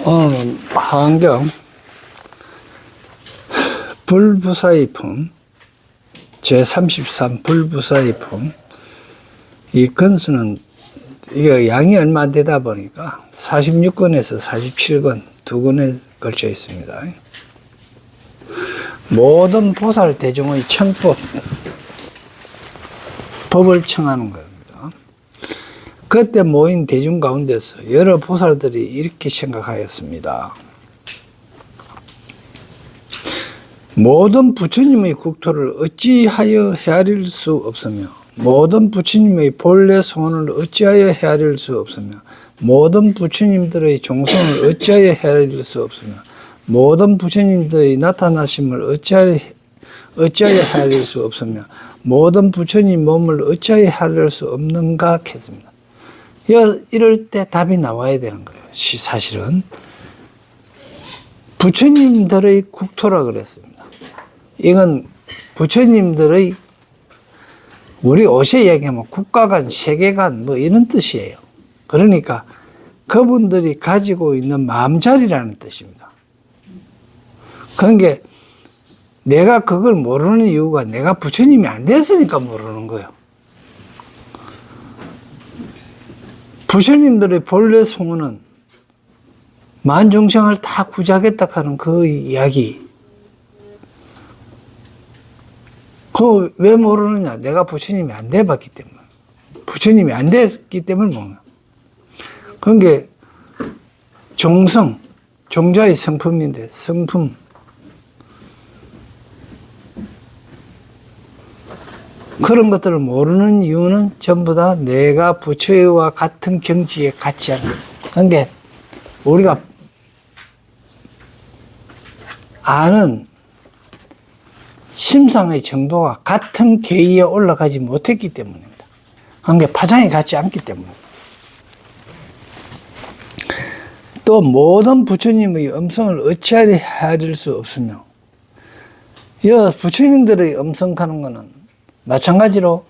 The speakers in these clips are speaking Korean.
오늘 하안경 불부사의품 제33 불부사의품 이 건수는 이거 양이 얼마 안 되다 보니까 46권에서 47권 두 권에 걸쳐 있습니다. 모든 보살 대중의 청법 법을 청하는 겁니다. 그때 모인 대중 가운데서 여러 보살들이 이렇게 생각하였습니다. 모든 부처님의 국토를 어찌하여 헤아릴 수 없으며 모든 부처님의 본래 소원을 어찌하여 헤아릴 수 없으며 모든 부처님들의 종성을 어찌하여 헤아릴 수 없으며 모든 부처님들의 나타나심을 어찌하여 헤아릴 수 없으며 모든 부처님 몸을 어찌하여 헤아릴 수 없는가 했습니다. 이럴 때 답이 나와야 되는 거예요. 사실은 부처님들의 국토라 그랬습니다. 이건 부처님들의 우리 옷에 얘기하면 국가관, 세계관 뭐 이런 뜻이에요. 그러니까 그분들이 가지고 있는 마음자리라는 뜻입니다. 그러니까 내가 그걸 모르는 이유가 내가 부처님이 안 됐으니까 모르는 거예요. 부처님들의 본래 소원은 만중생을 다 구제하겠다 하는 그 이야기. 그거 왜 모르느냐? 내가 부처님이 안 돼봤기 때문에. 부처님이 안 됐기 때문에 모르는 거야. 그러니까 종성, 종자의 성품인데 성품. 그런 것들을 모르는 이유는 전부 다 내가 부처와 같은 경지에 같지 않은 거예요. 그러니까 우리가 아는 심상의 정도가 같은 계위에 올라가지 못했기 때문입니다. 그러니까 파장이 같지 않기 때문입니다. 또 모든 부처님의 음성을 어찌하리 헤아릴 수 없으며 이 부처님들의 음성하는 것은 마찬가지로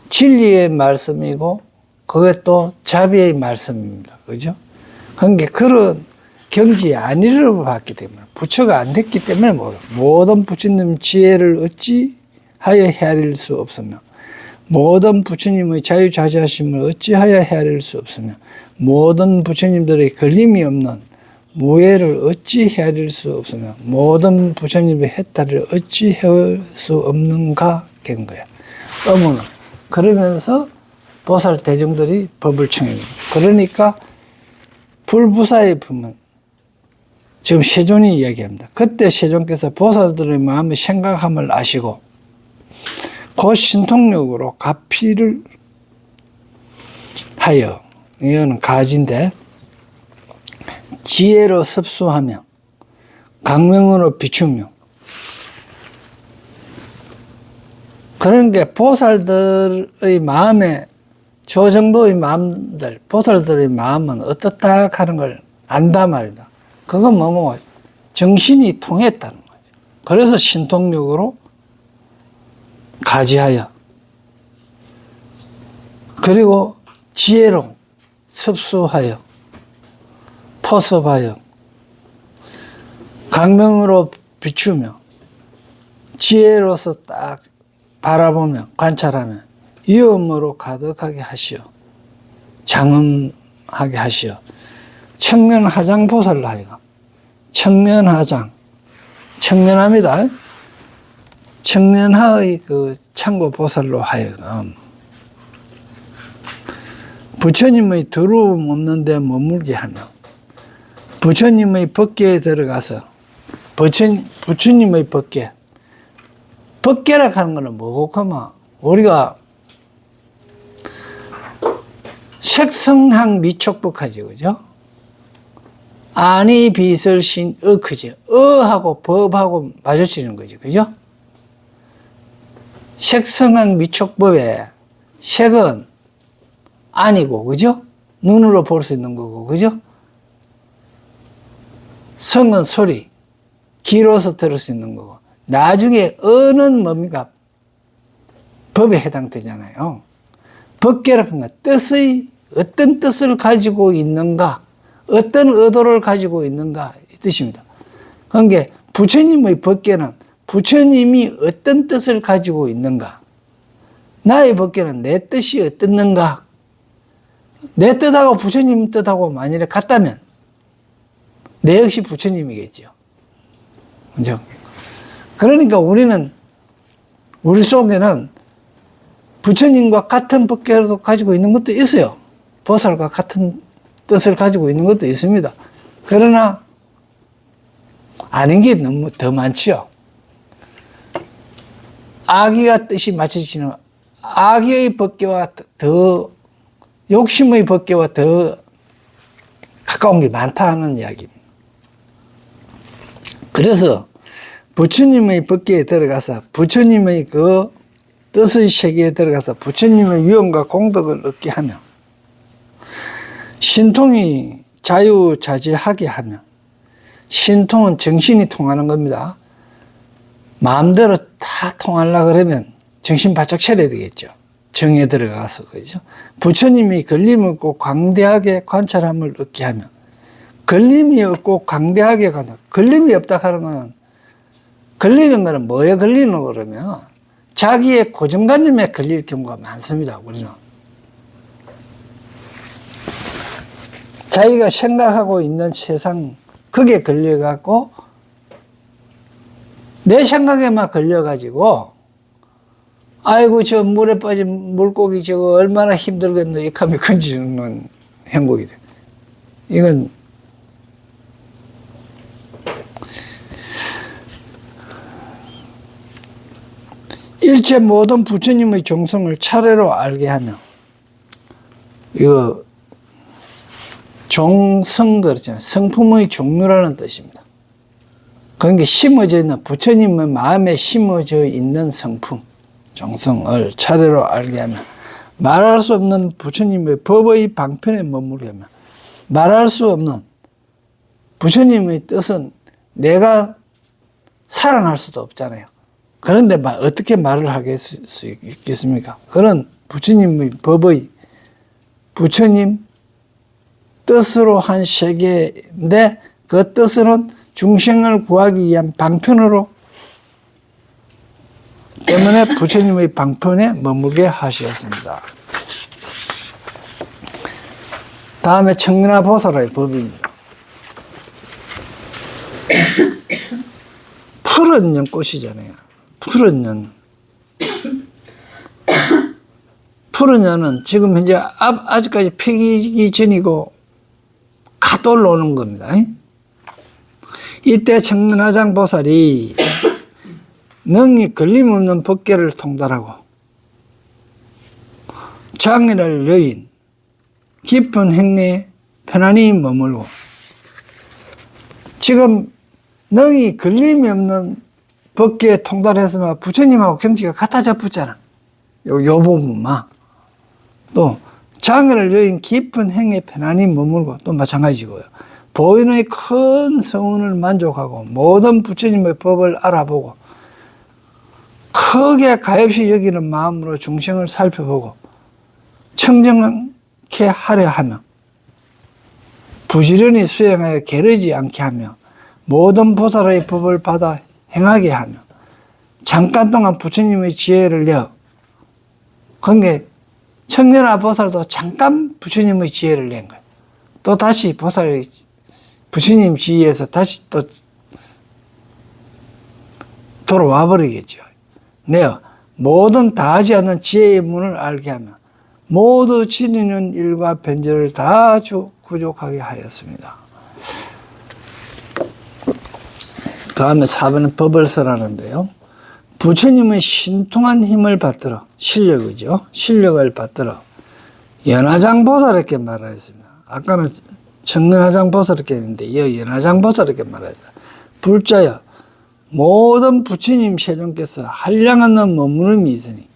진리의 말씀이고 그게 또 자비의 말씀입니다. 그죠? 그러니까 그런 경지에 안 이르러봤기 때문에 부처가 안 됐기 때문에 모든 부처님 지혜를 어찌하여 헤아릴 수 없으며 모든 부처님의 자유자재하심을 어찌하여 헤아릴 수 없으며 모든 부처님들의 걸림이 없는 무예를 어찌 헤아릴 수 없으며 모든 부처님의 해탈을 어찌 헤아릴 수 없는가 된 거야. 어머나. 그러면서 보살 대중들이 법을 청합니다. 그러니까 불부사의 품은 지금 세존이 이야기합니다. 그때 세존께서 보살들의 마음의 생각함을 아시고 그 신통력으로 가피를 하여 이거는 가지인데 지혜로 섭수하며 강명으로 비추며 그러니까 보살들의 마음에 저 정도의 마음들, 보살들의 마음은 어떻다 하는 걸 안다 말이다. 그건 뭐뭐 정신이 통했다는 거죠. 그래서 신통력으로 가지하여 그리고 지혜로 섭수하여 포섭하여 강명으로 비추며 지혜로서 딱 바라보며 관찰하며 위엄으로 가득하게 하시어 장엄하게 하시어 청면하장 보살로 하여금 청면하장 청면합니다. 청면하의 그 창고 보살로 하여금 부처님의 두려움 없는 데 머물게 하며 부처님의 법계에 들어가서 부처님의 법계 법계라 하는 것은 뭐고 하면 우리가 색성항 미촉법하지 그죠? 아니 비설신 그죠? 하고 법하고 마주치는 거지 그죠? 색성항 미촉법에 색은 아니고 그죠? 눈으로 볼 수 있는 거고 그죠? 성은 소리 귀로서 들을 수 있는 거고 나중에 어는 뭡니까? 법에 해당되잖아요. 법계라는 건 뜻의 어떤 뜻을 가지고 있는가 어떤 의도를 가지고 있는가 이 뜻입니다. 그러니까 부처님의 법계는 부처님이 어떤 뜻을 가지고 있는가, 나의 법계는 내 뜻이 어떻는가. 내 뜻하고 부처님 뜻하고 만일에 같다면 내 역시 부처님이겠죠. 그죠? 그러니까 우리는, 우리 속에는 부처님과 같은 법계를 가지고 있는 것도 있어요. 보살과 같은 뜻을 가지고 있는 것도 있습니다. 그러나 아닌 게 너무 더 많지요. 악의가 뜻이 맞춰지는 악의 법계와 더, 욕심의 법계와 더 가까운 게 많다는 이야기입니다. 그래서 부처님의 법계에 들어가서 부처님의 그 뜻의 세계에 들어가서 부처님의 위엄과 공덕을 얻게 하며 신통이 자유자재하게 하며, 신통은 정신이 통하는 겁니다. 마음대로 다 통하려고 그러면 정신 바짝 차려야 되겠죠. 정에 들어가서, 그죠? 부처님이 걸림 없고 광대하게 관찰함을 얻게 하며, 걸림이 없고 광대하게 관찰, 걸림이 없다 하는 거는, 걸리는 거는 뭐에 걸리는 거 그러면 자기의 고정관념에 걸릴 경우가 많습니다. 우리는 자기가 생각하고 있는 세상, 그게 걸려갖고 내 생각에만 걸려가지고, 아이고 저 물에 빠진 물고기 저거 얼마나 힘들겠노 이 하며 건지는 행복이 돼. 이건 일체 모든 부처님의 종성을 차례로 알게 하며, 이거 종성 그렇잖아요. 성품의 종류라는 뜻입니다. 그러니까 심어져 있는, 부처님의 마음에 심어져 있는 성품, 종성을 차례로 알게 하며, 말할 수 없는 부처님의 법의 방편에 머무르게 하며, 말할 수 없는 부처님의 뜻은 내가 사랑할 수도 없잖아요. 그런데 어떻게 말을 하게 수 있겠습니까? 그런 부처님의 법의, 부처님 뜻으로 한 세계인데, 그 뜻은 중생을 구하기 위한 방편으로 때문에 부처님의 방편에 머물게 하셨습니다. 다음에 청근화보살의 법입니다. 푸른 연꽃이잖아요. 푸른 연. 푸른 연은 지금 현재 아직까지 피기 전이고 갓 올라오는 겁니다. 이때 청근화장 보살이 능히 걸림없는 법계를 통달하고 장애를 여인 깊은 행내에 편안히 머물고, 지금 능히 걸림이 없는 법계에 통달했으면 부처님하고 경지가 같아져 붙잖아. 요 부분만. 또 장애를 여인 깊은 행에 편안히 머물고, 또 마찬가지고요. 보인의 큰 성운을 만족하고 모든 부처님의 법을 알아보고 크게 가엾이 여기는 마음으로 중생을 살펴보고 청정케 하려 하며, 부지런히 수행하여 게으르지 않게 하며, 모든 보살의 법을 받아 행하게 하며, 잠깐 동안 부처님의 지혜를 내어, 그러니까 청근화 보살도 잠깐 부처님의 지혜를 낸 거예요. 또 다시 부처님 지혜에서 다시 또 돌아와 버리겠죠. 내어 모든 다하지 않는 지혜의 문을 알게 하며 모두 지니는 일과 변절을 다 구족하게 하였습니다. 다음에 4번은 법을 설하는데요. 부처님의 신통한 힘을 받들어, 실력이죠. 실력을 받들어 연화장 보살에게 말하였습니다. 아까는 청근화장 보살에게 했는데 이 연화장 보살에게 말하였습니다. 불자여 모든 부처님 세종께서 한량없는 머무름이 있으니,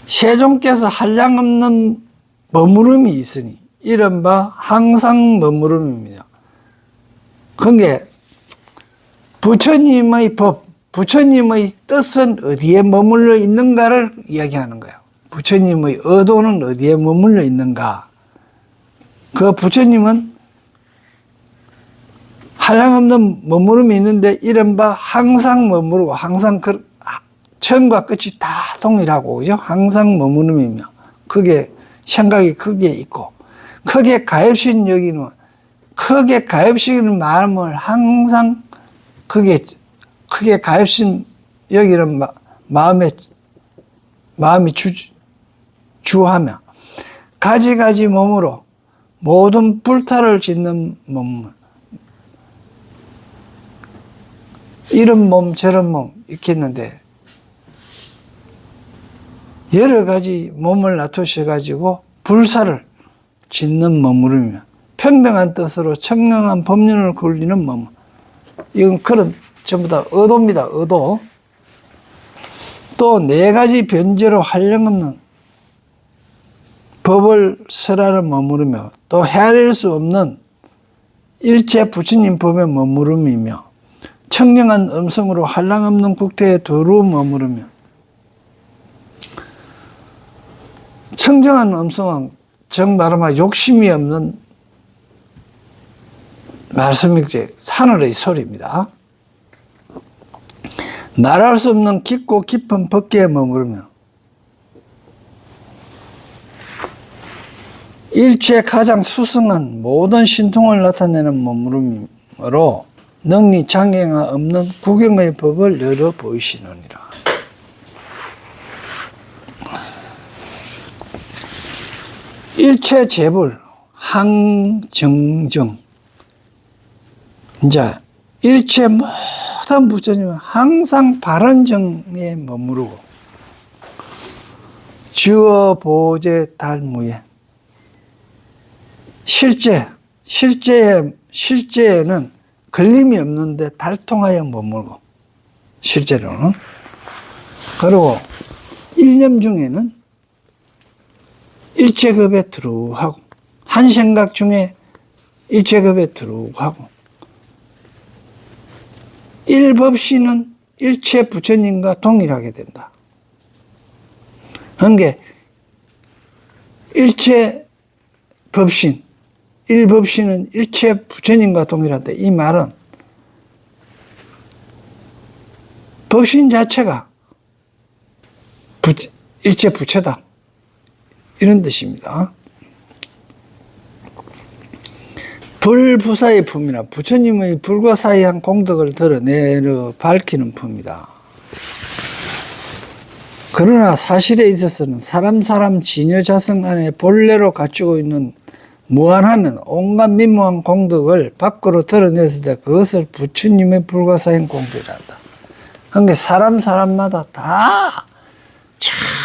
세종께서 한량없는 머무름이 있으니 이른바 항상 머무름입니다. 그게 부처님의 법, 부처님의 뜻은 어디에 머물러 있는가를 이야기하는 거예요. 부처님의 의도는 어디에 머물러 있는가. 그 부처님은 한량없는 머무름이 있는데 이른바 항상 머무르고 항상 처음과 끝이 다 동일하고 그죠? 항상 머무름이며 그게 생각이 크게 있고 크게 가엾인 여기는 크게 가엾이는 마음을 항상 크게 가엾인 여기는 마음이 주하며 가지가지 몸으로 모든 불탈을 짓는 몸 이런 몸 저런 몸 있겠는데 여러 가지 몸을 놔두셔 가지고 불사를 짓는 머무르며 평등한 뜻으로 청명한 법륜을 굴리는 머물. 이건 그런 전부 다 의도입니다. 의도. 또 네 가지 변제로 한량없는 법을 설하는 머무르며 또 헤아릴 수 없는 일체 부처님 법에 머무름이며 청량한 음성으로 한량없는 국태에 두루 머무르며 청정한 음성은 정말로 욕심이 없는 말씀일제 하늘의 소리입니다. 말할 수 없는 깊고 깊은 법계에 머무르며 일체 가장 수승한 모든 신통을 나타내는 머무름으로 능리 장애가 없는 구경의 법을 열어 보이시느니라. 일체 재불 항정정 이제 일체 모든 부처님은 항상 바른 정에 머무르고 주어 보제 달무에 실제에는 걸림이 없는데 달통하여 머물고 실제로는 그리고 일념 중에는 일체급에 두루하고 한 생각 중에 일체급에 두루하고 일법신은 일체 부처님과 동일하게 된다. 그러니까 일체 법신, 일법신은 일체 부처님과 동일하다. 이 말은 법신 자체가 일체 부처다. 이런 뜻입니다. 불부사의 품이나 부처님의 불과 사이한 공덕을 드러내려 밝히는 품이다. 그러나 사실에 있어서는 사람 진여자성 안에 본래로 갖추고 있는 무한하면 온갖 미무한 공덕을 밖으로 드러냈을 때 그것을 부처님의 불과 사이한 공덕이라 한다. 그러니까 사람마다 다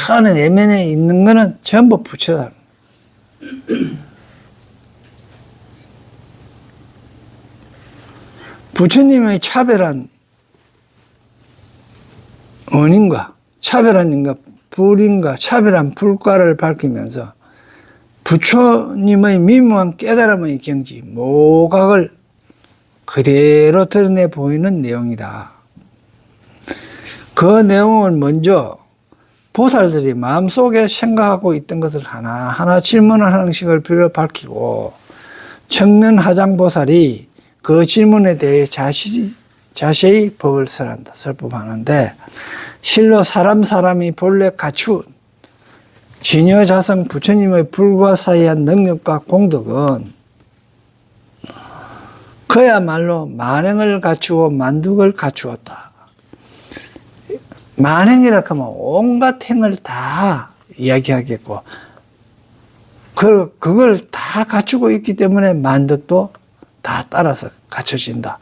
저 안에 내면에 있는 거는 전부 부처다. 부처님의 차별한 원인과 차별한 불인과 차별한 불과를 밝히면서 부처님의 미묘한 깨달음의 경지 모각을 그대로 드러내 보이는 내용이다. 그 내용을 먼저 보살들이 마음속에 생각하고 있던 것을 하나하나 질문하는 식을 빌어 밝히고 청면하장보살이 그 질문에 대해 자세히 법을 설법하는데 실로 사람이 본래 갖춘 진여자성 부처님의 불과사이한 능력과 공덕은 그야말로 만행을 갖추고 만득을 갖추었다. 만행이라 하면 온갖 행을 다 이야기하겠고 그걸 다 갖추고 있기 때문에 만득도 다 따라서 갖춰진다.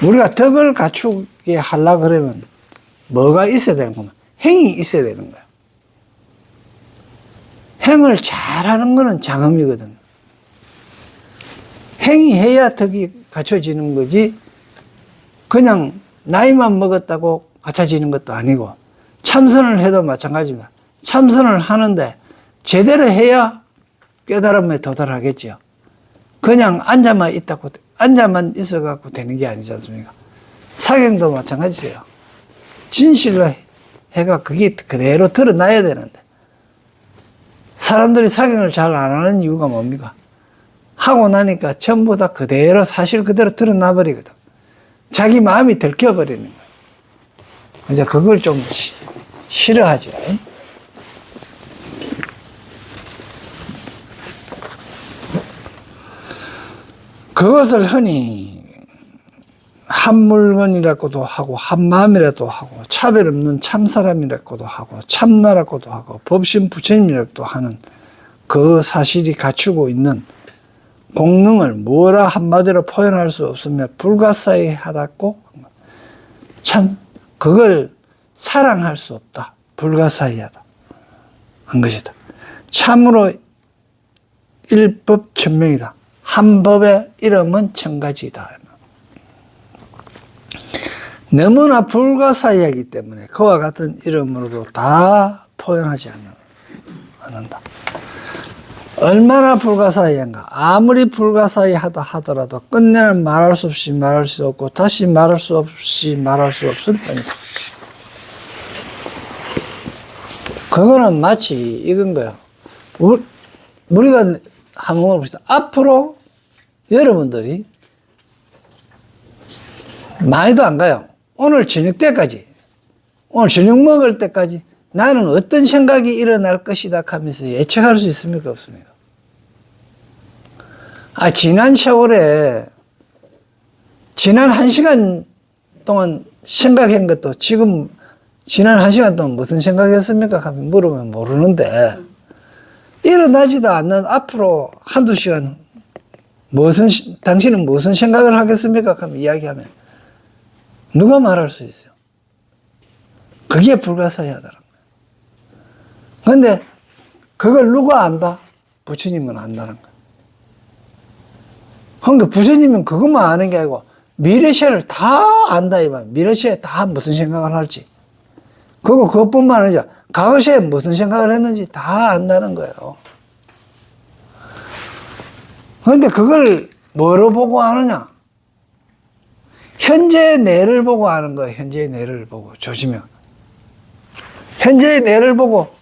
우리가 덕을 갖추게 하려고 그러면 뭐가 있어야 되는 거냐? 행이 있어야 되는 거야. 행을 잘하는 거는 장엄이거든. 행이 해야 덕이 갖춰지는 거지 그냥 나이만 먹었다고 갖춰지는 것도 아니고 참선을 해도 마찬가지입니다. 참선을 하는데 제대로 해야 깨달음에 도달하겠지요. 그냥 앉아만 있어갖고 되는 게 아니지 않습니까? 사경도 마찬가지예요. 진실로 해가 그게 그대로 드러나야 되는데 사람들이 사경을 잘 안 하는 이유가 뭡니까? 하고 나니까 전부 다 그대로 사실 그대로 드러나 버리거든. 자기 마음이 들켜버리는 거야. 이제 그걸 좀 싫어하죠. 그것을 흔히 한 물건이라고도 하고 한 마음이라도 하고 차별 없는 참사람이라고도 하고 참나라고도 하고 법신 부처님이라고도 하는 그 사실이 갖추고 있는 공능을 뭐라 한마디로 표현할 수 없으며 불가사의하다고 참 그걸 사랑할 수 없다. 불가사의하다 한 것이다. 참으로 일법천명이다. 한 법의 이름은 천가지이다. 너무나 불가사의하기 때문에 그와 같은 이름으로도 다 표현하지 않는다. 얼마나 불가사의한가. 아무리 불가사의하다 하더라도 끝내는 말할 수 없이 말할 수 없고 다시 말할 수 없이 말할 수 없을 뿐이다. 그거는 마치 이건 거야. 우리가 한번 물어봅시다. 앞으로 여러분들이 많이도 안 가요. 오늘 저녁 때까지, 오늘 저녁 먹을 때까지 나는 어떤 생각이 일어날 것이다 하면서 예측할 수 있습니까? 없습니까? 지난 세월에, 지난 1시간 동안 생각한 것도 지금 지난 1시간 동안 무슨 생각했습니까? 하면 물으면 모르는데, 일어나지도 않는 앞으로 한두 시간, 당신은 무슨 생각을 하겠습니까? 하면 이야기하면, 누가 말할 수 있어요? 그게 불가사의하다는 거예요. 그런데 그걸 누가 안다? 부처님은 안다는 거예요. 그러니까 부처님은 그것만 아는 게 아니고 미래세를 다 안다 이 말. 미래세에 다 무슨 생각을 할지. 그리고 그것뿐만 아니라 과거세에 무슨 생각을 했는지 다 안다는 거예요. 그런데 그걸 뭐로 보고 아느냐? 현재의 내를 보고 아는 거예요. 현재의 내를 보고 조심해. 현재의 내를 보고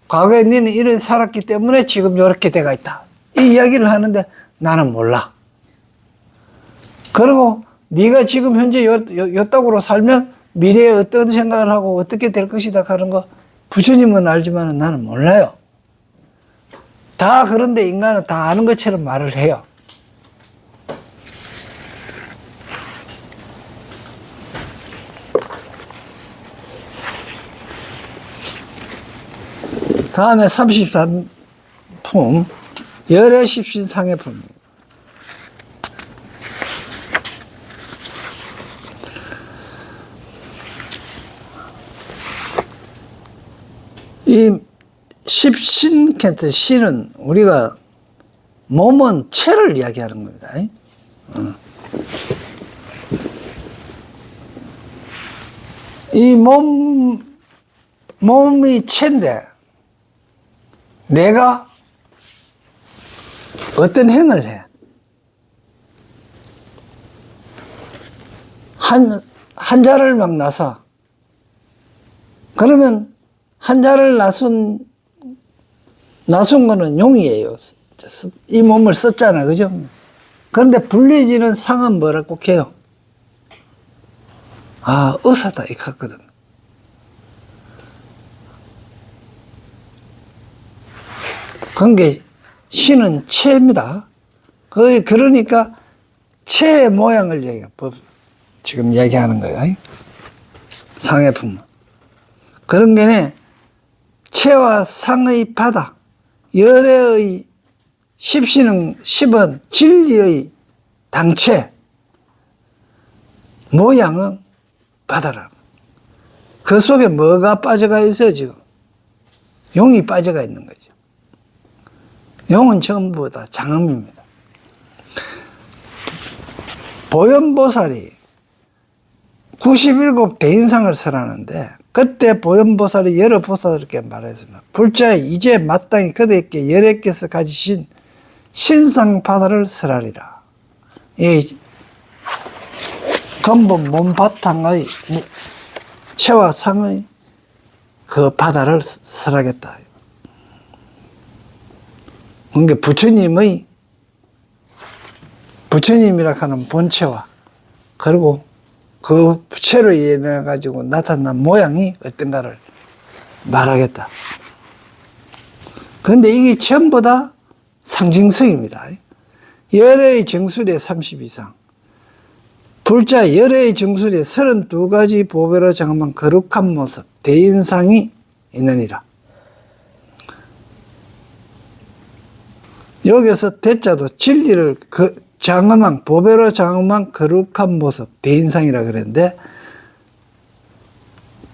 과거에 너는 이런 살았기 때문에 지금 이렇게 돼가 있다. 이 이야기를 하는데 나는 몰라. 그리고 네가 지금 현재 요따구로 살면 미래에 어떤 생각을 하고 어떻게 될 것이다 하는 거 부처님은 알지만 나는 몰라요. 다 그런데 인간은 다 아는 것처럼 말을 해요. 다음에 33품 열의 십신상의 품입니다. 이 십신 캔트 신은 우리가 몸은 체를 이야기하는 겁니다. 이 몸이 체인데 내가 어떤 행을 해. 한자를 막 나서 그러면 한자를 나순 거는 용이에요. 이 몸을 썼잖아. 그죠? 그런데 불리지는 상은 뭐라고 해요? 의사다. 이렇게 하거든. 그게 신은 체입니다. 그러니까 체의 모양을 지금 얘기하는 거예요. 상의 품은. 그런 게네 체와 상의 바다, 열애의 십신은 진리의 당체, 모양은 바다라. 그 속에 뭐가 빠져가 있어요, 지금? 용이 빠져가 있는 거죠. 용은 전부 다 장엄입니다. 보현보살이 97 대인상을 설하는데 그때 보현보살이 여러 보살에게 말했습니다. 불자에 이제 마땅히 그대께 여러께서 가지신 신상바다를 설하리라. 이 근본 몸바탕의 체와 상의 그 바다를 설하겠다. 그러니까 부처님의 부처님이라 하는 본체와 그리고 그 부처로 인해 가지고 나타난 모양이 어떤가를 말하겠다. 그런데 이게 전부 다 상징성입니다. 열의 정수리에 30 이상, 불자 열의 정수리에 32가지 보배로 장엄한 거룩한 모습, 대인상이 있느니라. 여기서 대자도 진리를 장엄한, 보배로 장엄한 거룩한 모습, 대인상이라 그랬는데,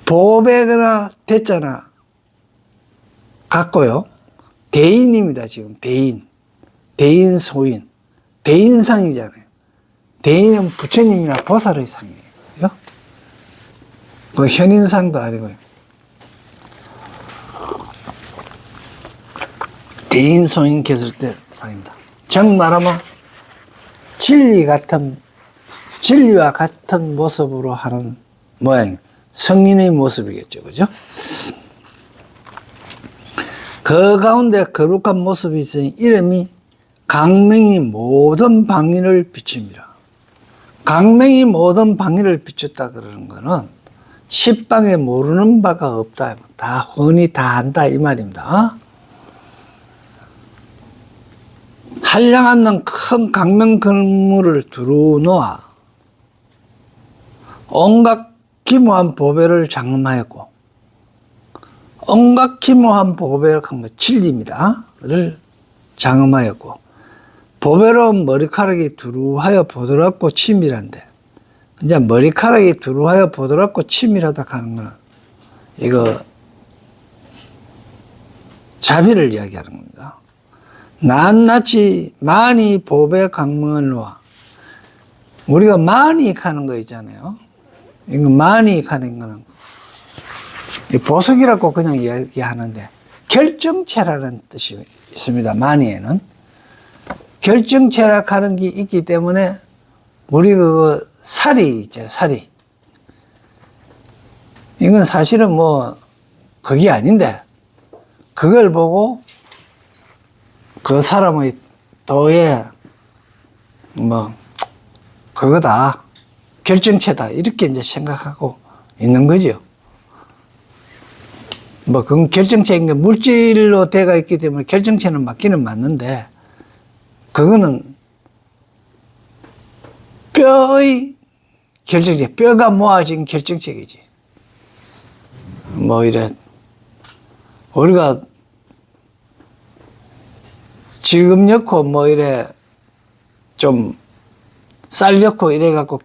보배나 대자나 같고요. 대인입니다, 지금. 대인. 대인 소인. 대인상이잖아요. 대인은 부처님이나 보살의 상이에요. 그 현인상도 아니고요. 대인 소인 개설대 상입니다. 정 말하면 진리와 같은 모습으로 하는 모양이에요. 성인의 모습이겠죠. 그죠? 그 가운데 거룩한 모습이 있으니 이름이 강명이 모든 방위를 비춥니다. 강명이 모든 방위를 비췄다 그러는 거는 십방에 모르는 바가 없다. 다 훤히 다 안다 이 말입니다. 한량없는 큰 강명 건물을 두루 놓아 온갖 기묘한 보배를 장엄하였고, 온갖 기묘한 보배를 하면 진리입니다. 를 장엄하였고, 보배로운 머리카락이 두루하여 보드랍고 치밀한데, 이제 머리카락이 두루하여 보드랍고 치밀하다 하는 거는 이거 자비를 이야기하는 겁니다. 낱낱이 많이 보배 강명을 놓아, 우리가 많이 가는 거 있잖아요. 이거 많이 가는 거는 보석이라고 그냥 이야기하는데 결정체라는 뜻이 있습니다. 많이에는 결정체라 하는 게 있기 때문에 우리 그 살이 있죠. 살이 이건 사실은 뭐 그게 아닌데 그걸 보고 그 사람의 도에 뭐 그거다, 결정체다 이렇게 이제 생각하고 있는 거죠. 뭐 그건 결정체인 게 물질로 돼가 있기 때문에 결정체는 맞기는 맞는데 그거는 뼈의 결정체, 뼈가 모아진 결정체이지. 뭐 이래 우리가 지금 넣고 뭐 이래 좀 쌀 넣고 이래 갖고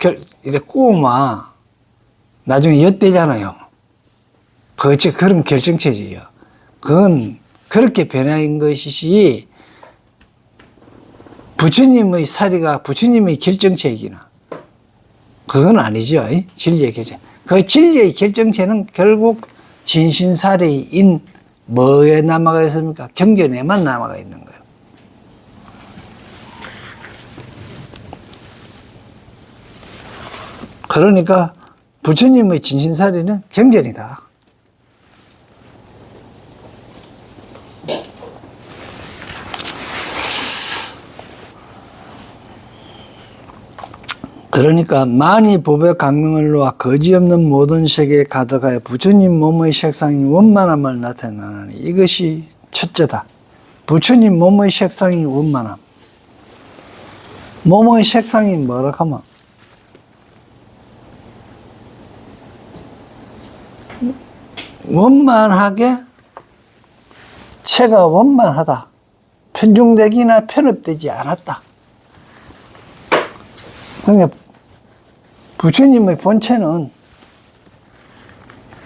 이래 구우면 나중에 엿대잖아요. 그런 결정체지요. 그건 그렇게 변화인 것이지 부처님의 사리가 부처님의 결정체이기나 그건 아니죠. 진리의 결정. 그 진리의 결정체는 결국 진신사리인 뭐에 남아가 있습니까? 경전에만 남아가 있는 거예요. 그러니까 부처님의 진신사리는 경전이다. 그러니까 많이 보배 강명을 놓아 거지없는 모든 세계에 가득하여 부처님 몸의 색상이 원만함을 나타내나니 이것이 첫째다. 부처님 몸의 색상이 원만함. 몸의 색상이 뭐라 하면 원만하게 체가 원만하다. 편중되기나 편협되지 않았다. 그러니까 부처님의 본체는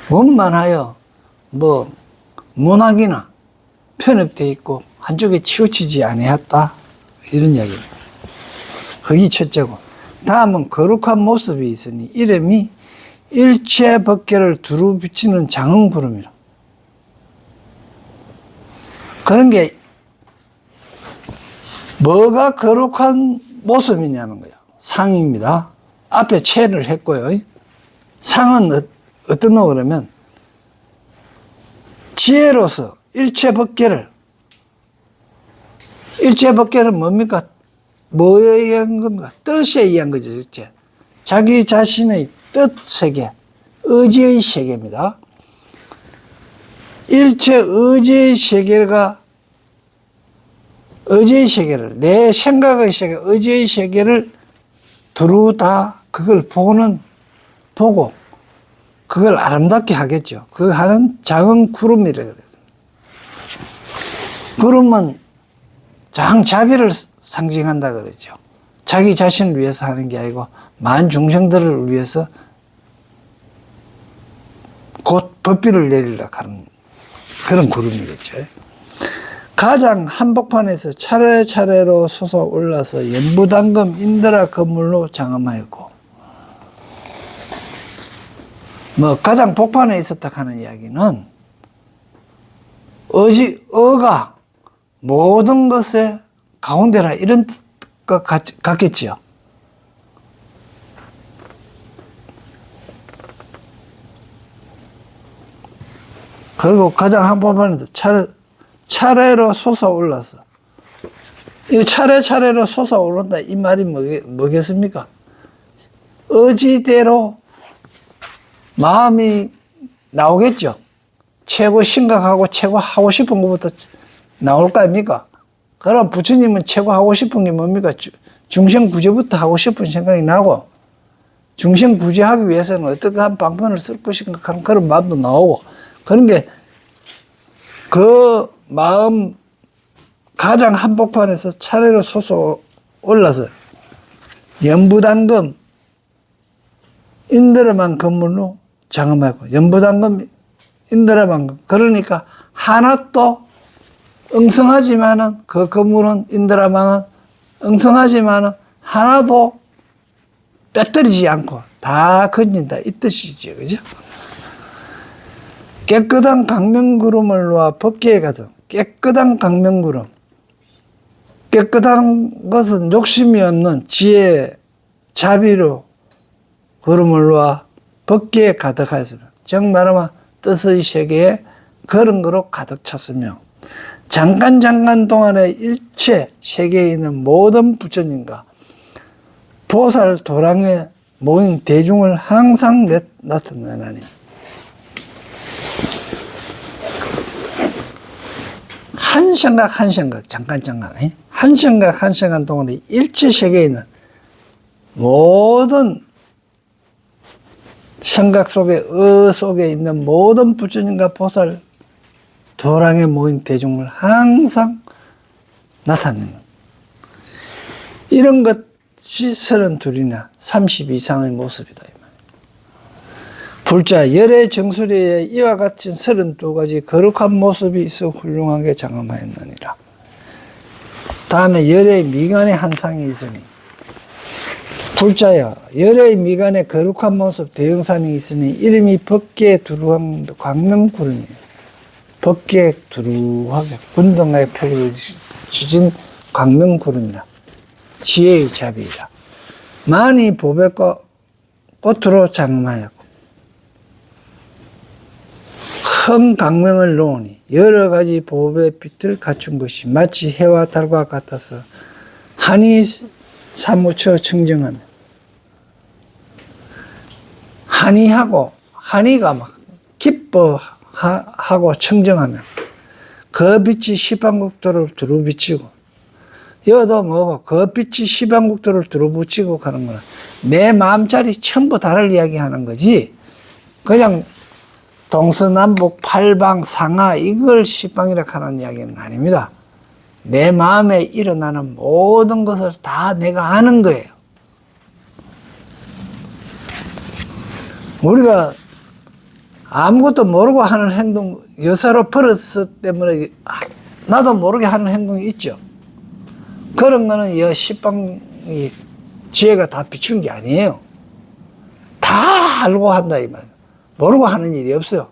원만하여 뭐 문학이나 편협되어 있고 한쪽에 치우치지 아니했다 이런 이야기입니다. 그게 첫째고, 다음은 거룩한 모습이 있으니 이름이 일체 법계를 두루 비치는 장흥구름이라. 그런 게 뭐가 거룩한 모습이냐는 거예요. 상입니다. 앞에 체를 했고요. 상은 어떤 거 그러면 지혜로서 일체 법계를 뭡니까? 뭐에 의한 겁니까? 뜻에 의한 거죠. 그치? 자기 자신의 뜻 세계, 의지의 세계입니다. 일체 의지의 세계가, 의지의 세계를, 내 생각의 세계, 의지의 세계를 두루 다 그걸 보고, 그걸 아름답게 하겠죠. 그거 하는 작은 구름이라 그래요. 구름은 장자비를 상징한다 그러죠. 자기 자신을 위해서 하는 게 아니고 만 중생들을 위해서 곧 법비를 내리려고 하는 그런 구름이겠죠. 가장 한복판에서 차례차례로 솟아올라서 연부당금 인드라 건물로 장엄하였고, 가장 복판에 있었다 하는 이야기는 어가 모든 것의 가운데라 이런 것 같겠지요. 그리고 가장 한복판에서 차례로 솟아올라서, 이거 차례차례로 솟아오른다 이 말이 뭐겠습니까? 의지대로 마음이 나오겠죠. 최고 심각하고 최고 하고 싶은 것부터 나올 거 아닙니까? 그럼 부처님은 최고 하고 싶은 게 뭡니까? 중생 구제부터 하고 싶은 생각이 나고, 중생 구제하기 위해서는 어떻게 한 방편을 쓸 것인가 하는 그런 마음도 나오고, 그런 게 그 마음 가장 한복판에서 차례로 솟아올라서 연부당금 인드라만 건물로 장엄하고, 연부당금 인드라만, 그러니까 하나도 응성하지만은 그 건물은 인드라만은 응성하지만은 하나도 빼뜨리지 않고 다 건진다 이 뜻이죠. 그죠? 깨끗한 강명구름을 놓아 법계에 가서, 깨끗한 강명구름, 깨끗한 것은 욕심이 없는 지혜 자비로 구름을 놓아 법계에 가득하였으며, 정 말하면 뜻의 세계에 그런 거로 가득 찼으며, 잠깐 동안에 일체 세계에 있는 모든 부처님과 보살 도량에 모인 대중을 항상 나타내나니, 한 생각 잠깐 한 생각 동안에 일체 세계에 있는 모든 생각 속에 속에 있는 모든 부처님과 보살 도량에 모인 대중을 항상 나타내는, 이런 것이 32이나 30 이상의 모습이다. 불자 열의 정수리에 이와 같은 32가지 거룩한 모습이 있어 훌륭하게 장엄하였느니라. 다음에 열의 미간의 한 상이 있으니, 불자여 열의 미간에 거룩한 모습 대형산이 있으니 이름이 법계에 두루한 광명구름이에요. 법계에 두루하게 군등하게 펼쳐진 광명구름이라. 지혜의 자비이라. 많이 보배과 꽃으로 장엄하였고 큰 강명을 놓으니 여러 가지 보배의 빛을 갖춘 것이 마치 해와 달과 같아서 한이 사무쳐 청정하며, 한이가 막 기뻐하고 청정하며 그 빛이 시방국도를 두루 비치고, 여도 뭐고 그 빛이 시방국도를 두루 비치고 가는 거는 내 마음자리 전부 다를 이야기하는 거지, 그냥 동서남북 팔방 상하 이걸 시방이라 하는 이야기는 아닙니다. 내 마음에 일어나는 모든 것을 다 내가 아는 거예요. 우리가 아무것도 모르고 하는 행동, 여사로 버릇 때문에 나도 모르게 하는 행동이 있죠. 그런 거는 이 시방이 지혜가 다 비춘 게 아니에요. 다 알고 한다 이 말. 모르고 하는 일이 없어요.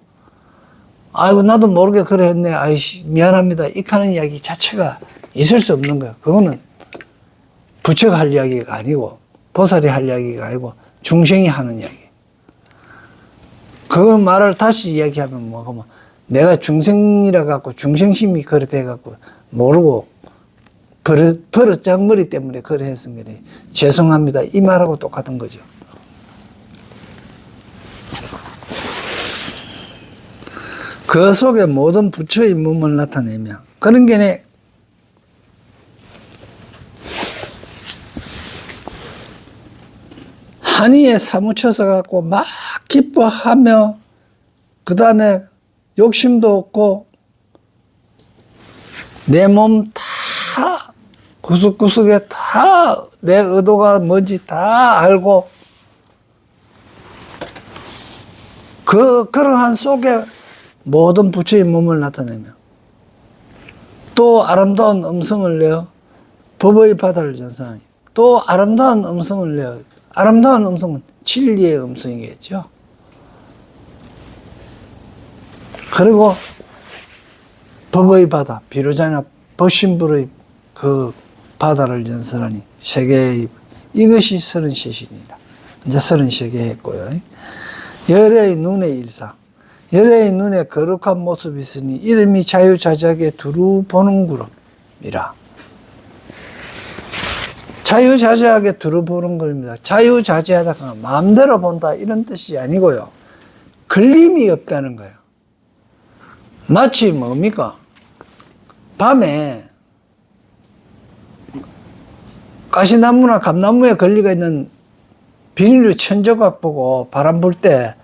아이고 나도 모르게 그래 했네, 아이씨 미안합니다 이 하는 이야기 자체가 있을 수 없는 거예요. 그거는 부처가 할 이야기가 아니고 보살이 할 이야기가 아니고 중생이 하는 이야기. 그 말을 다시 이야기하면 내가 중생이라 갖고 중생심이 그래 돼 갖고 모르고 버릇장머리 때문에 그래 했은 거니 죄송합니다. 이 말하고 똑같은 거죠. 그 속에 모든 부처의 몸을 나타내며 그런 게네 한의에 사무쳐서 갖고 막 기뻐하며 그 다음에 욕심도 없고 내 몸 다 구석구석에 다 내 의도가 뭔지 다 알고 그러한 속에 모든 부처의 몸을 나타내며 또 아름다운 음성을 내어 법의 바다를 연상하니 또 아름다운 음성을 내어 아름다운 음성은 진리의 음성이겠죠. 그리고 법의 바다, 비로자나 법신불의 그 바다를 연설하니 세계의 이것이 33이니라. 이제 33개 했고요. 열의 눈의 일상. 열의 눈에 거룩한 모습이 있으니 이름이 자유자재하게 두루 보는 구름이라. 자유자재하게 두루 보는 구름입니다. 자유자재하다가 마음대로 본다 이런 뜻이 아니고요. 걸림이 없다는 거예요. 마치 뭡니까? 밤에 가시나무나 감나무에 걸리가 있는 비닐을 천조각 보고 바람 불 때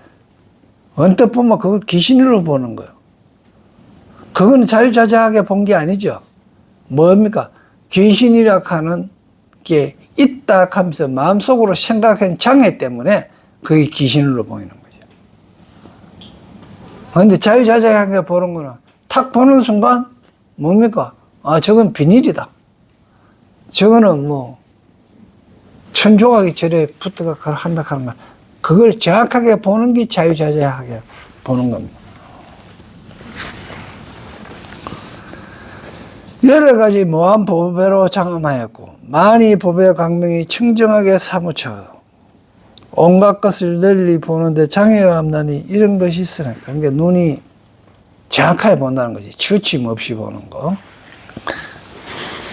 언뜻 보면 그걸 귀신으로 보는 거예요. 그건 자유자재하게 본 게 아니죠. 뭡니까? 귀신이라 하는 게 있다 하면서 마음속으로 생각한 장애 때문에 그게 귀신으로 보이는 거죠. 그런데 자유자재하게 보는 거는 탁 보는 순간 뭡니까? 아, 저건 비닐이다. 저거는 뭐 천조각이 저래 붙어가 한다 하는 거. 그걸 정확하게 보는 게 자유자재하게 보는 겁니다. 여러 가지 모한 보배로 장엄하였고 많이 보배 광명이 청정하게 사무쳐 온갖 것을 널리 보는데 장애가 없나니 이런 것이 있으니까. 그러니까 눈이 정확하게 본다는 거지. 치우침 없이 보는 거.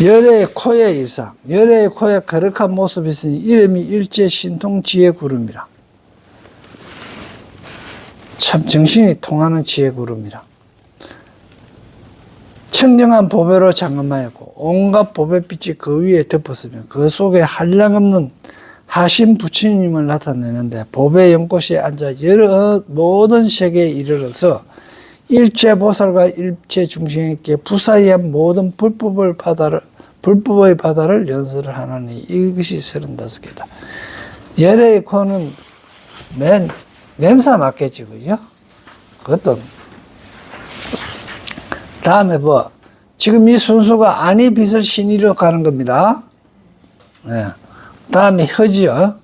열의 코의 일상. 열의 코에 거룩한 모습이 있으니 이름이 일제 신통 지혜 구름이라. 참 정신이 통하는 지혜 구름이라. 청정한 보배로 장엄하였고 온갖 보배빛이 그 위에 덮었으며 그 속에 한량없는 하신 부처님을 나타내는데 보배 연꽃에 앉아 여러 모든 세계에 이르러서 일체보살과 일체중생에게 부사이한 모든 불법의 바다를 연설을 하나니 이것이 35개다. 열의 코는 냄새 맡겠지, 그죠? 그것도. 다음에 뭐, 지금 이 순서가 아니 빛을 신이로 가는 겁니다. 네. 다음에 혀지요.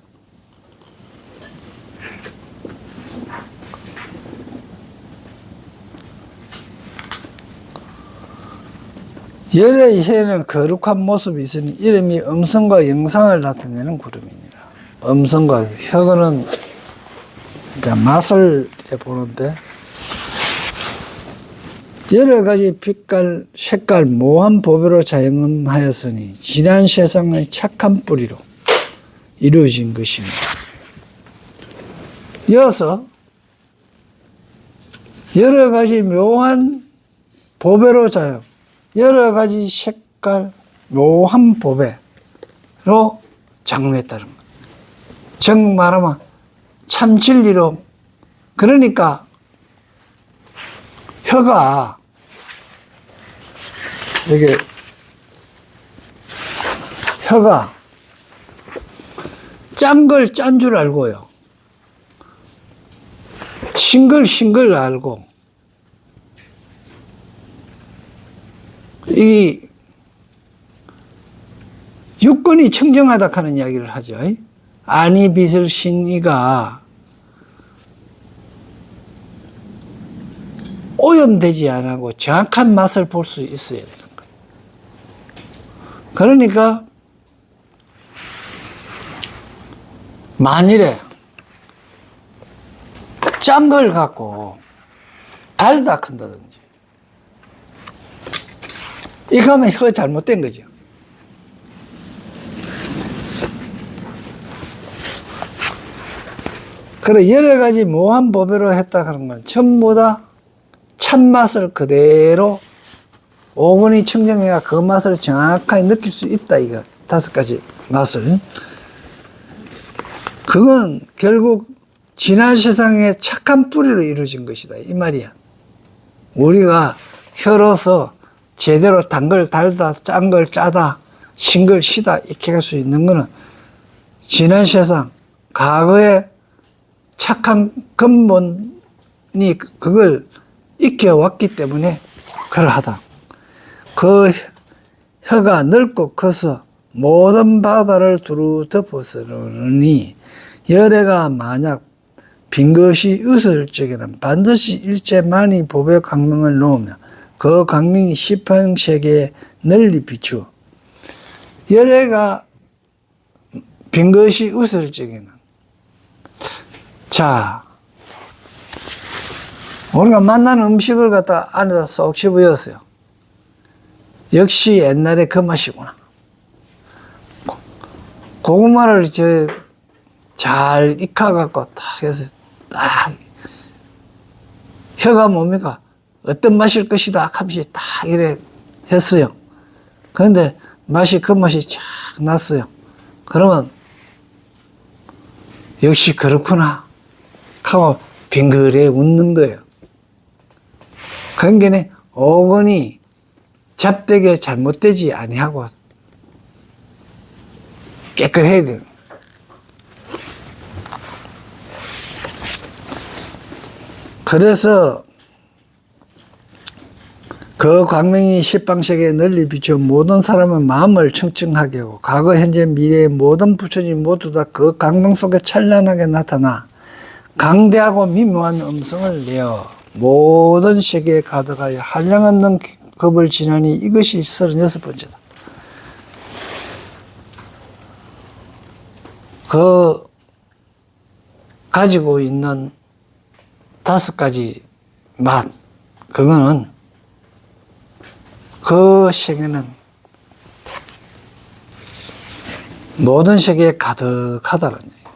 열의 혀에는 거룩한 모습이 있으니 이름이 음성과 영상을 나타내는 구름이니라. 음성과 혀는 그러니까 맛을 보는데 여러 가지 빛깔, 색깔, 모한 보배로 자영하였으니 지난 세상의 착한 뿌리로 이루어진 것입니다. 이어서 여러 가지 묘한 보배로 자영, 여러 가지 색깔, 묘한 보배로 장엄했다는 것. 정 말하면 참 진리로. 그러니까 혀가 이게 혀가 짠 걸 짠 줄 알고요. 신 걸 알고 이 육근이 청정하다 하는 이야기를 하죠. 아니 빛을 신이가 오염되지 않고 정확한 맛을 볼 수 있어야 되는 거예요. 그러니까 만일에 짠 걸 갖고 달다 큰다든지 이거 하면 혀 잘못된 거죠. 그래 여러 가지 모한 보배로 했다 그런 건 전부 다 참맛을 그대로 오건이 청정해야 그 맛을 정확하게 느낄 수 있다 이거 5가지 맛을. 그건 결국 지난 세상의 착한 뿌리로 이루어진 것이다 이 말이야. 우리가 혀로서 제대로 단 걸 달다, 짠 걸 짜다, 신 걸 시다 이렇게 할 수 있는 거는 지난 세상 과거의 착한 근본이 그걸 익혀왔기 때문에 그러하다. 그 혀가 넓고 커서 모든 바다를 두루 덮어서니 열애가 만약 빈 것이 있을 적에는 반드시 일제만이 보배 광명을 놓으며 그 광명이 시방세계에 널리 비추어 열애가 빈 것이 있을 적에는 자 우리가 만나는 음식을 갖다 안에다 쏙 집어였어요. 역시 옛날에 그 맛이구나. 고구마를 잘 익혀갖고 딱 해서 딱 혀가 뭡니까? 어떤 맛일 것이다 하면서 딱 이래 했어요. 그런데 그 맛이 쫙 났어요. 그러면 역시 그렇구나 하고 빙그레 웃는 거예요. 그러니까 오건이 잡되게 잘못되지 아니하고 깨끗해야 돼요. 그래서 그 광명이 십방세계에 널리 비추어 모든 사람의 마음을 청청하게 하고 과거 현재 미래의 모든 부처님 모두 다 그 광명 속에 찬란하게 나타나 강대하고 미묘한 음성을 내어 모든 세계에 가득하여 한량없는 겁을 지나니 이것이 36번째다. 그 가지고 있는 5가지 맛 그거는 그 세계는 모든 세계에 가득하다는 얘기예요.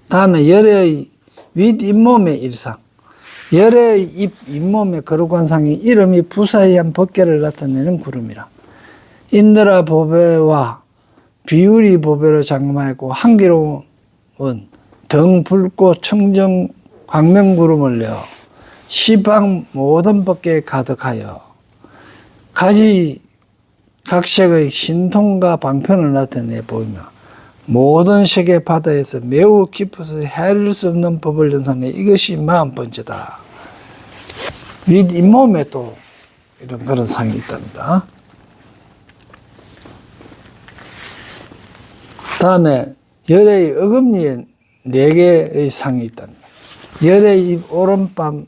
다음에 열의 윗잇몸의 일상 열의 잇몸의 거룩관상이 이름이 부사의한 법계를 나타내는 구름이라. 인드라 보배와 비유리 보배로 장마했고 한기로운 등 붉고 청정 광명구름을 내어 시방 모든 법계에 가득하여 가지 각색의 신통과 방편을 나타내 보이며 모든 세계 바다에서 매우 깊어서 헤아릴 수 없는 법을 연상해 이것이 40번째다. 윗잇몸에 또 이런 그런 상이 있답니다. 다음에 열의 어금니에 4개의 상이 있답니다. 열의 오른밤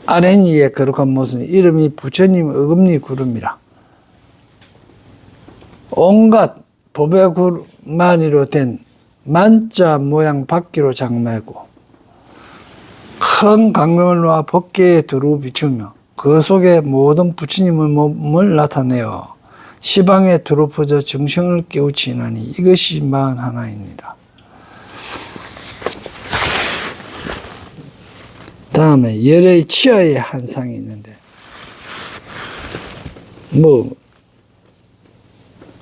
아랫니의 거룩한 모습 이름이 부처님 어금니 구름이라. 온갖 보배구만이로 된 만자 모양 바퀴로 장마하고 큰 광명을 놓아 법계에 두루 비추며 그 속에 모든 부처님의 몸을 나타내어 시방에 두루 퍼져 정성을 깨우치나니 이것이 41이니라. 다음에 열의 치아의 한 상이 있는데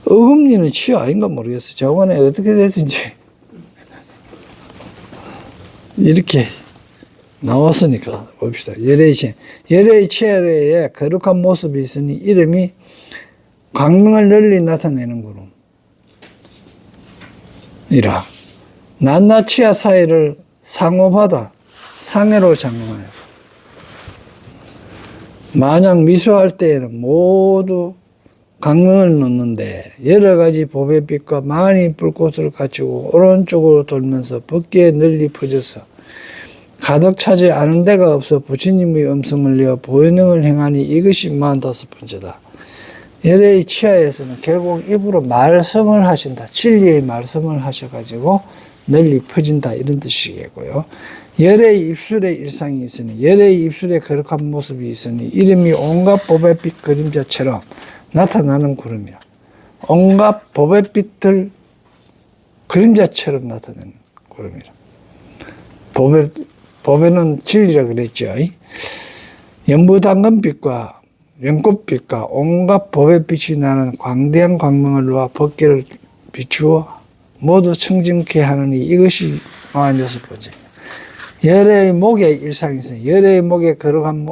어금니는 치아 아닌가 모르겠어요. 저번에 어떻게 됐든지 이렇게 나왔으니까 봅시다. 열의 치아에 거룩한 모습이 있으니 이름이 광명을 널리 나타내는 구름이라. 낱낱 치아 사이를 상호받아 상해로 장엄하여 만약 미수할 때에는 모두 광명을 놓는데 여러 가지 보배빛과 많이 불꽃을 갖추고 오른쪽으로 돌면서 법계에 널리 퍼져서 가득 차지 않은 데가 없어 부처님의 음성을 내어 보현행을 행하니 이것이 45번째다. 열의 치아에서는 결국 입으로 말씀을 하신다. 진리의 말씀을 하셔가지고 널리 퍼진다 이런 뜻이겠고요. 열의 입술에 일상이 있으니 열의 입술에 거룩한 모습이 있으니 이름이 온갖 보배빛 그림자처럼 나타나는 구름이라. 온갖 보배빛들 그림자처럼 나타나는 구름이라. 보배는 진리라 그랬죠. 연부당근빛과 연꽃빛과 온갖 보배빛이 나는 광대한 광명을 놓아 법계를 비추어 모두 청정케 하느니 이것이 46번째. 열의 목에 일상이 있으니 열의 목에 거룩한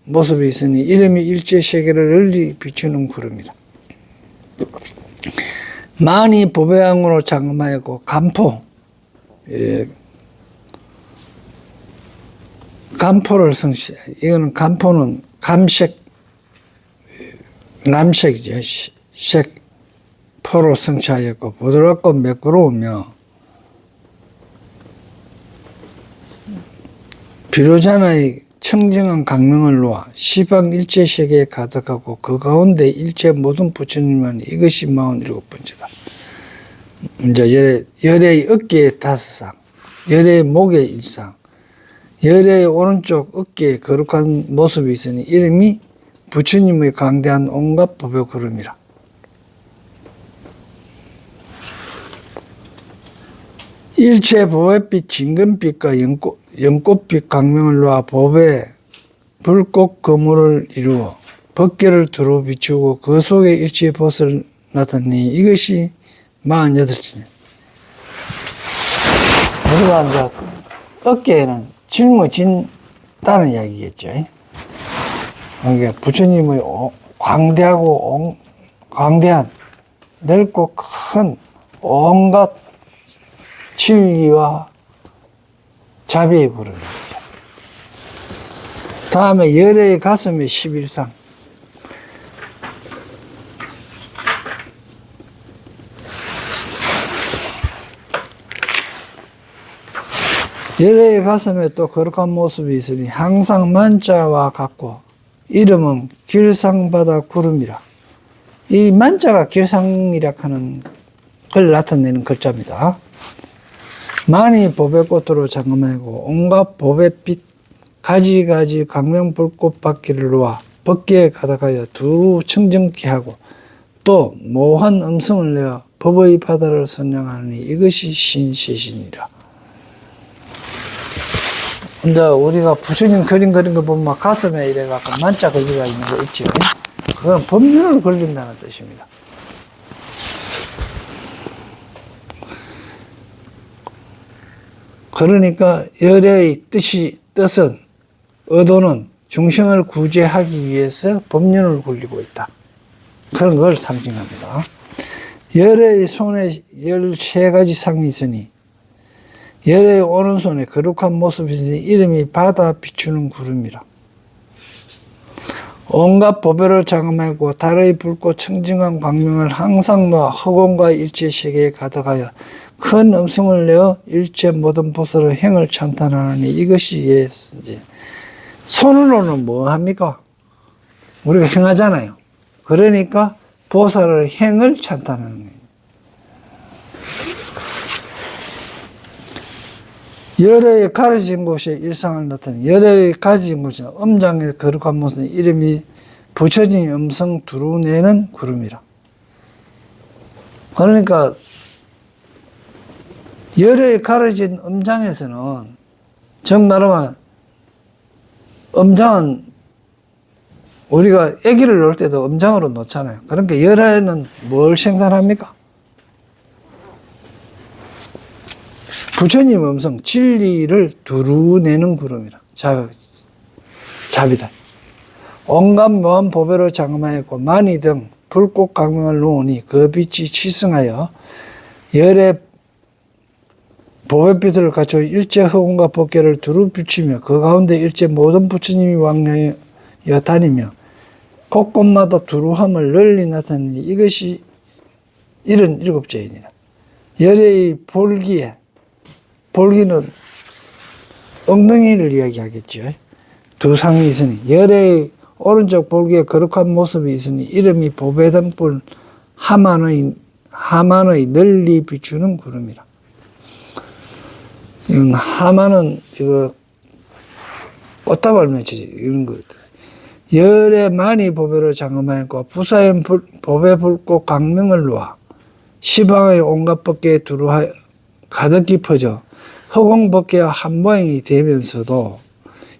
모습이 있으니 이름이 일체 세계를 널리 비추는 구름이라. 많이 보배왕으로 장엄하였고 간포, 간포를 성시. 이거는 간포는 감색, 남색이죠. 색 포로 성취하였고 부드럽고 매끄러우며 비로자나의 청정한 강명을 놓아 시방 일체 세계에 가득하고 그 가운데 일체 모든 부처님은 이것이 47번째다. 이제 열의 어깨에 5상, 열의 목에 1상, 열의 오른쪽 어깨에 거룩한 모습이 있으니 이름이 부처님의 강대한 온갖 법의 구름이라. 일체 보배빛 진금빛과 연꽃빛 강명을 놓아 보배 불꽃 거물을 이루어 법계를 두루 비추고 그 속에 일체 벗을 나타내니 이것이 48째. 우리가 이제 어깨에는 짊어진다는 이야기겠죠. 그러니까 부처님의 광대한 넓고 큰 온갖 진리와 자비의 부름입니다. 다음에 열의 가슴에 11상. 열의 가슴에 또 거룩한 모습이 있으니 항상 만자와 같고 이름은 길상바다 구름이라. 이 만자가 길상이라 하는 걸 나타내는 글자입니다. 많이 보배꽃으로 장엄하고 온갖 보배빛 가지가지 강명불꽃 바퀴를 놓아 법계에 가득하여 두루 청정케 하고 또 모한 음성을 내어 법의 바다를 선양하니 이것이 신시신이라. 근데 우리가 부처님 그림 그린 거 보면 가슴에 이래갖고 만자 걸리가 있는 거 있죠. 그건 법륜을 걸린다는 뜻입니다. 그러니까 열의 뜻은 의도는 중생을 구제하기 위해서 법륜을 굴리고 있다. 그런 걸 상징합니다. 열의 손에 13가지 상이 있으니 열의 오른손에 거룩한 모습이 있으니 이름이 바다 비추는 구름이라. 온갖 보배를 장엄하고 달의 붉고 청정한 광명을 항상 놓아 허공과 일체 세계에 가득하여 큰 음성을 내어 일체 모든 보살의 행을 찬탄하니 이것이 예수인지. 손으로는 뭐 합니까? 우리가 행하잖아요. 그러니까 보살의 행을 찬탄하는 거예요. 열의 가려진 곳에 일상을 나타내는 열의 가려진 곳에 음장의 거룩한 모습 이름이 부처진 음성 두루내는 구름이라. 그러니까 열의 가려진 음장에서는 정말로 음장은 우리가 아기를 놓을 때도 음장으로 놓잖아요. 그러니까 열에는 뭘 생산합니까? 부처님 음성 진리를 두루내는 구름이라. 자비다. 온갖 묘한 보배로 장엄하였고 만이 등 불꽃 강명을 놓으니 그 빛이 치승하여 열의 보배빛을 갖추어 일체 허공과 법계를 두루 비추며 그 가운데 일체 모든 부처님이 왕래하여 다니며 곳곳마다 두루함을 널리 나타내니 이것이 77제이니라. 열의 볼기는 엉덩이를 이야기하겠죠. 두 상이 있으니 열의 오른쪽 볼기에 거룩한 모습이 있으니 이름이 보배등불 하만의 널리 비추는 구름이라. 이건 하만은 이거 꽃다발 맺히지 이런 거. 열의 많이 보배로 장엄하였고 부사엔 보배 불꽃 강명을 놓아 시방의 온갖 법계에 두루 가득히 퍼져 허공법계와 한 모양이 되면서도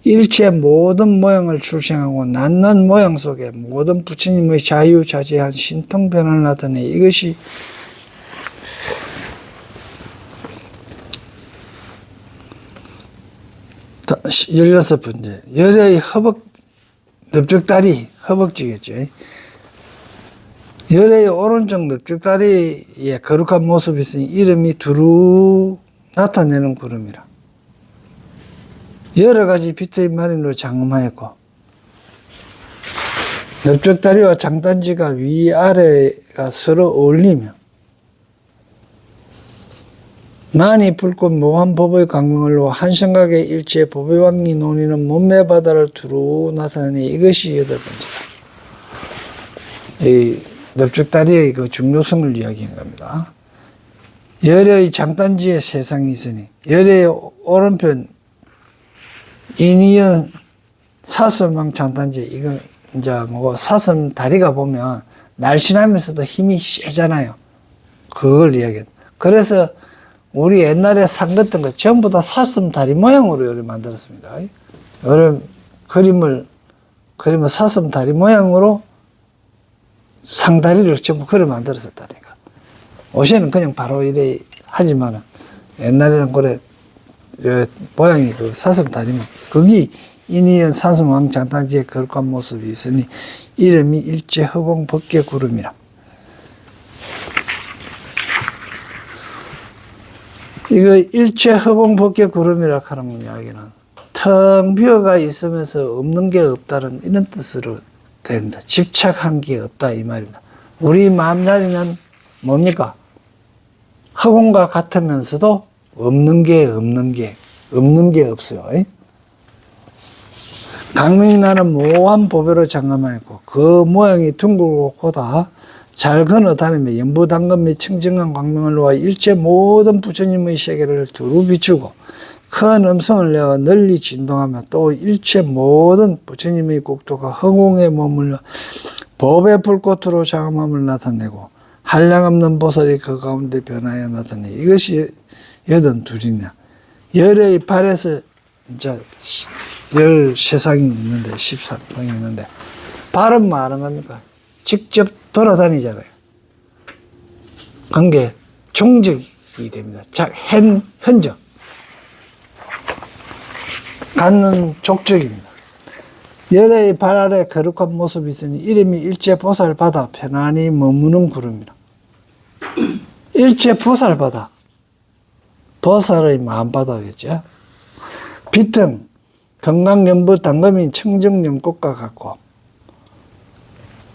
일체 모든 모양을 출생하고 낱낱 모양 속에 모든 부처님의 자유자재한 신통변화를 나타내 이것이 16번째 열의 넓적다리 허벅지겠죠. 열의 오른쪽 넓적다리에 거룩한 모습이 있으니 이름이 두루 나타내는 구름이라. 여러 가지 빛의 마린으로 장엄하였고 넓적다리와 장단지가 위아래가 서로 어울리며 많이 붉고 묘한 법의 강명을로 한생각의 일체 법의 왕리 논의는 몸매 바다를 두루 나타내니 이것이 8번째다. 이 넓적다리의 그 중요성을 이야기한 겁니다. 열의 장단지에 세상이 있으니 열의 오른편 인이연 사슴왕 장단지 이거 이제 뭐 사슴 다리가 보면 날씬하면서도 힘이 세잖아요. 그걸 이야기해. 그래서 우리 옛날에 산 같은 거 전부 다 사슴 다리 모양으로 요리 만들었습니다. 요런 그림을 사슴 다리 모양으로 상다리를 전부 그려 만들었었다니까. 옷에는 그냥 바로 이래 하지만은 옛날에는 그래 모양이 그 사슴 다리만 거기 인이연 사슴왕 장단지에 거룩한 모습이 있으니 이름이 일체 허공 법계 구름이라. 이거 일체 허공 법계 구름이라 하는 이야기는 텅 비어가 있으면서 없는 게 없다는 이런 뜻으로 됩니다. 집착한 게 없다 이 말입니다. 우리 마음자리는 뭡니까? 허공과 같으면서도 없는 게 없어요. 강명이 나는 모호한 보배로 장엄하였고 그 모양이 둥글고 고다 잘 건너다니며 연부당금 및 청정한 광명을 놓아 일체 모든 부처님의 세계를 두루 비추고 큰 음성을 내어 널리 진동하며 또 일체 모든 부처님의 국토가 허공에 머물러 법의 불꽃으로 장엄함을 나타내고 한량없는 보살이 그 가운데 변하여 나타내 이것이 82이냐. 열의 발에서 이제 13상이 있는데 13상이 있는데 발은 뭐 하는 겁니까? 직접 돌아다니잖아요. 그게 종적이 됩니다. 현적. 갖는 족적입니다. 열의 발 아래 거룩한 모습이 있으니 이름이 일체 보살바다 편안히 머무는 구름이라. 일체 보살바다. 보살의 마음바다겠죠. 빛은 건강연부 당금인 청정연꽃과 같고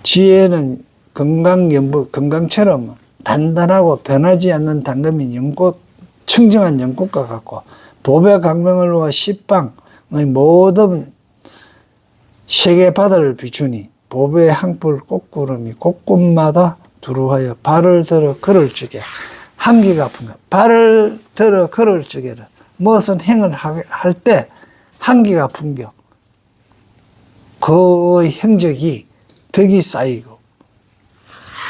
지혜는 건강연부 건강처럼 단단하고 변하지 않는 당금인 연꽃 청정한 연꽃과 같고 법의 강명을 놓아 십방의 모든 세계 바다를 비추니 법의 항불 꽃구름이 곳곳마다 두루하여 발을 들어 걸을 적에 한기가 아프면 발을 들어 걸을 적에는 무슨 행을 할 때 한기가 풍겨 그 행적이 덕이 쌓이고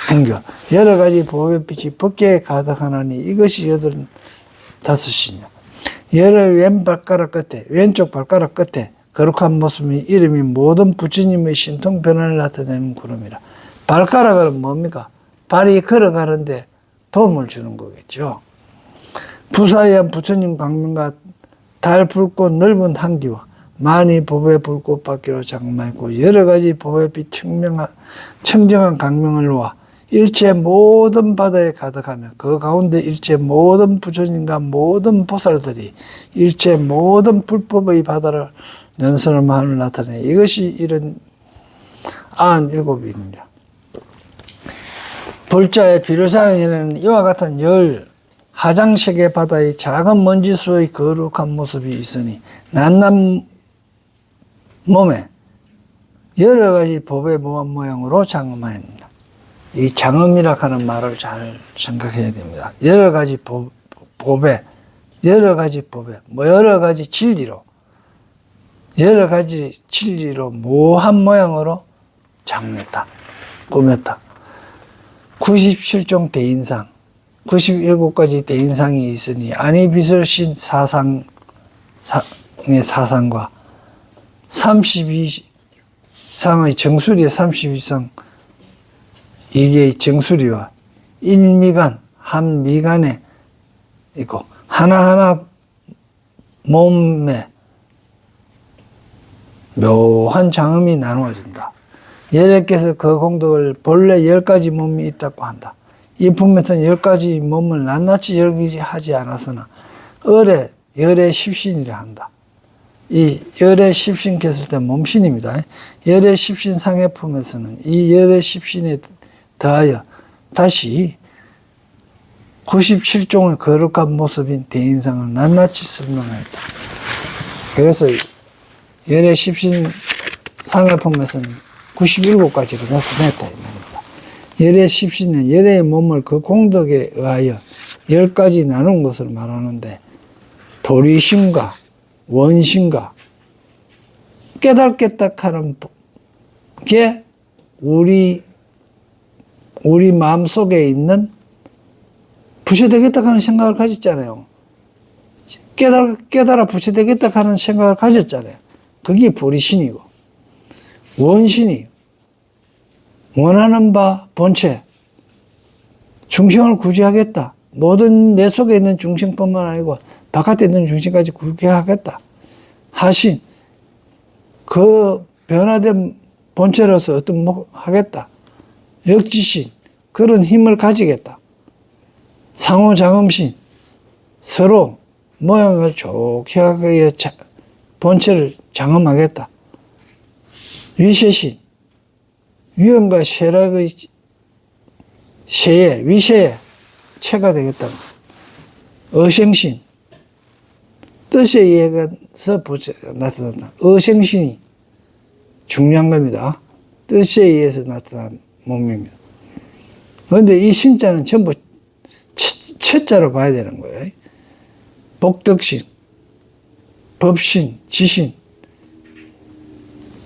풍겨 여러 가지 법의 빛이 법계에 가득하나니 이것이 85이냐. 열의 왼쪽 발가락 끝에 거룩한 모습이 이름이 모든 부처님의 신통 변화를 나타내는 구름이라. 발가락은 뭡니까? 발이 걸어가는데 도움을 주는 거겠죠. 부사의한 부처님 강명과 달 붉고 넓은 한기와 많이 법의 불꽃 받기로 장엄하고 여러 가지 법의 빛 청정한 강명을 놓아 일체 모든 바다에 가득하며 그 가운데 일체 모든 부처님과 모든 보살들이 일체 모든 불법의 바다를 연선을 마음을 나타내 이것이 이런 97입니다. 불자의 비로자는 이와 같은 열 하장세계 바다의 작은 먼지수의 거룩한 모습이 있으니 낱낱 몸에 여러 가지 법의 모양으로 장엄하였느니라. 이 장엄이라 하는 말을 잘 생각해야 됩니다. 여러 가지 법에 여러 가지 진리로 여러 가지 진리로 모호한 모양으로 장엄했다. 꾸몄다. 97종 대인상 97가지 대인상이 있으니 안이비설신 사상의 사상과 32상의 정수리의 32상 이게 정수리와 일미간 한 미간에 있고 하나하나 몸에 묘한 장음이 나누어진다. 예레께서 그 공덕을 본래 10가지 몸이 있다고 한다. 이 품에서는 10가지 몸을 낱낱이 열기하지 않았으나 열의 십신이라 한다. 이 열의 십신 깼을 때 몸신입니다. 열의 십신 상의 품에서는 이 열의 십신에 더하여 다시 97종의 거룩한 모습인 대인상을 낱낱이 설명하였다. 그래서 열의 십신 상의 품에서는 97가지로 나타냈다. 이 말입니다. 열의 십신은 열의 몸을 그 공덕에 의하여 10가지 나눈 것을 말하는데 도리심과 원심과 깨닫겠다 하는 게 우리 마음속에 있는 부처되겠다 하는 생각을 가졌잖아요. 깨달아 부처되겠다 하는 생각을 가졌잖아요. 그게 보리신이고 원신이 원하는 바 본체 중생을 구제하겠다. 모든 내 속에 있는 중생뿐만 아니고 바깥에 있는 중생까지 구제하겠다. 하신 그 변화된 본체로서 어떤 하겠다. 역지신 그런 힘을 가지겠다. 상호장음신 서로 모양을 좋게 하게 본체를 장엄하겠다. 위세신 위험과 쇠락의 위세의 체가 되겠다. 어생신 뜻에 의해서 나타난다. 어생신이 중요한 겁니다. 뜻에 의해서 나타난 몸입니다. 그런데 이 신자는 전부 첫자로 봐야 되는 거예요. 복덕신, 법신, 지신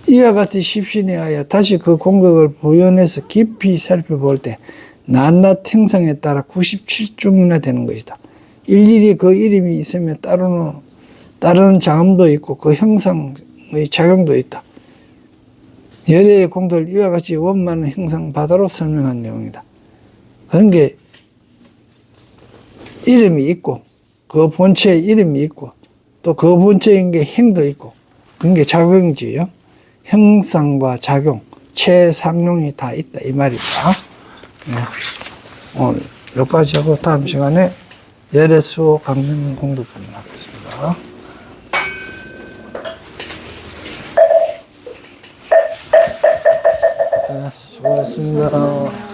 이와 같이 십신에 하여 다시 그 공덕을 부연해서 깊이 살펴볼 때 낱낱 형상에 따라 97종이나 되는 것이다. 일일이 그 이름이 있으면 따르는 장엄도 있고 그 형상의 작용도 있다. 열애의 공덕을 이와 같이 원만한 형상 바다로 설명한 내용이다. 그런 게 이름이 있고 그 본체에 이름이 있고 또 그 본체인 게 행도 있고 그런 게 작용이지요. 형상과 작용, 체상용이 다 있다 이 말입니다. 네. 오늘 여기까지 하고 다음 시간에 열애 수호 강림 공덕 하겠습니다. 네, 수고하셨습니다.